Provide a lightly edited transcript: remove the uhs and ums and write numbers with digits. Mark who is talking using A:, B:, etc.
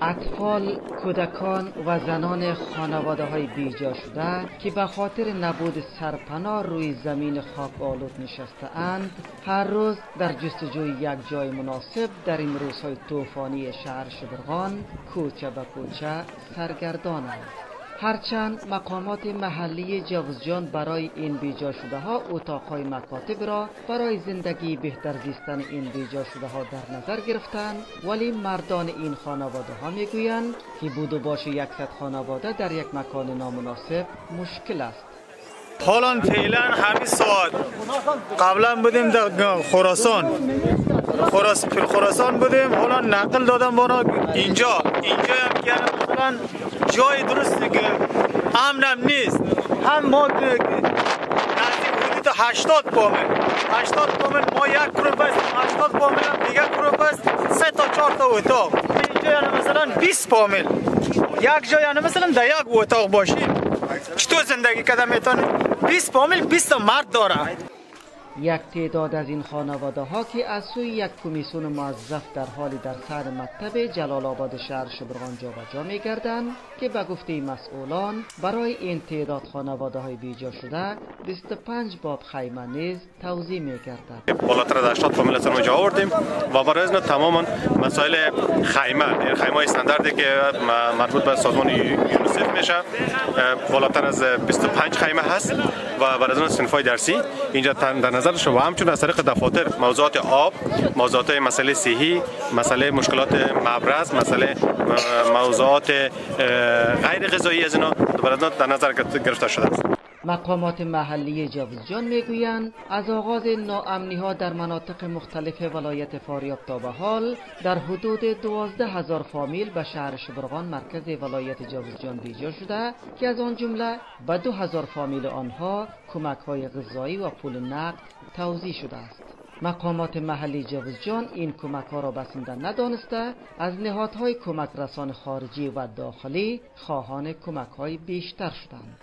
A: اطفال، کودکان و زنان خانواده‌های بیجا شده که به خاطر نبود سرپناه روی زمین خاک آلود نشسته اند، هر روز در جستجوی یک جای مناسب در این روزهای طوفانی شهر شبرغان کوچه به کوچه سرگردانند. هرچند مقامات محلی جوزجان برای این بیجا شده ها اتاقهای مکاتب را برای زندگی بهتر زیستن این بیجا شده ها در نظر گرفتند، ولی مردان این خانواده ها میگویند که بود و باش 100 خانواده در یک مکان نامناسب مشکل است.
B: حالا فعلا همین ساعت قبلا بودیم در خراسان بودیم، حالا نقل دادم ما اینجا هم که مثلا جای درستی که امنم نیست. هم ما نزدیک حدود 80 پامل ما یک گروه است، 80 پامل هم دیگه گروه است، 3 تا 4 تا اتاق. اینجا یعنی مثلا 20 پامل یک جای یعنی مثلا در یک اتاق باشیم چطور زندگی کردن میتونه؟ 20 پامل 20 تا مرد داره.
A: یک تعداد از این خانواده ها که از سوی یک کمیسیون موظف در حالی در سر مکتب جلال آباد شهر شبرغان جابجا می گردند که به گفته مسئولان برای این تعداد خانواده های بیجا شده 25 باب خیمه نیز توزیع می گردد.
C: بالاتر از 80 فامیل از اونجا آوردیم و برای از تماما مسائل خیمه استانداردی که مربوط به سازمان یونیسف میشه بالاتر از 25 خیمه هست و برای از صنف‌های درسی اینجا در نظر شما و همچنین از طریق دفاتر موضوعات آب، موضوعات مسئله صحی، مسئله مشکلات مبرز، مسئله موضوعات غیر غذایی از اینا در نظر گرفته شده است.
A: مقامات محلی جوزجان میگویند از آغاز ناامنی ها در مناطق مختلف ولایت فاریاب تا به حال در حدود 12,000 فامیل به شهر شبرغان مرکز ولایت جوزجان بیجا شده که از آن جمله به 2,000 فامیل آنها کمک های غذایی و پول نقد توزیع شده است. مقامات محلی جوزجان این کمک ها را بسنده ندانسته از نهادهای کمک رسان خارجی و داخلی خواهان کمک های بیشتر شدند.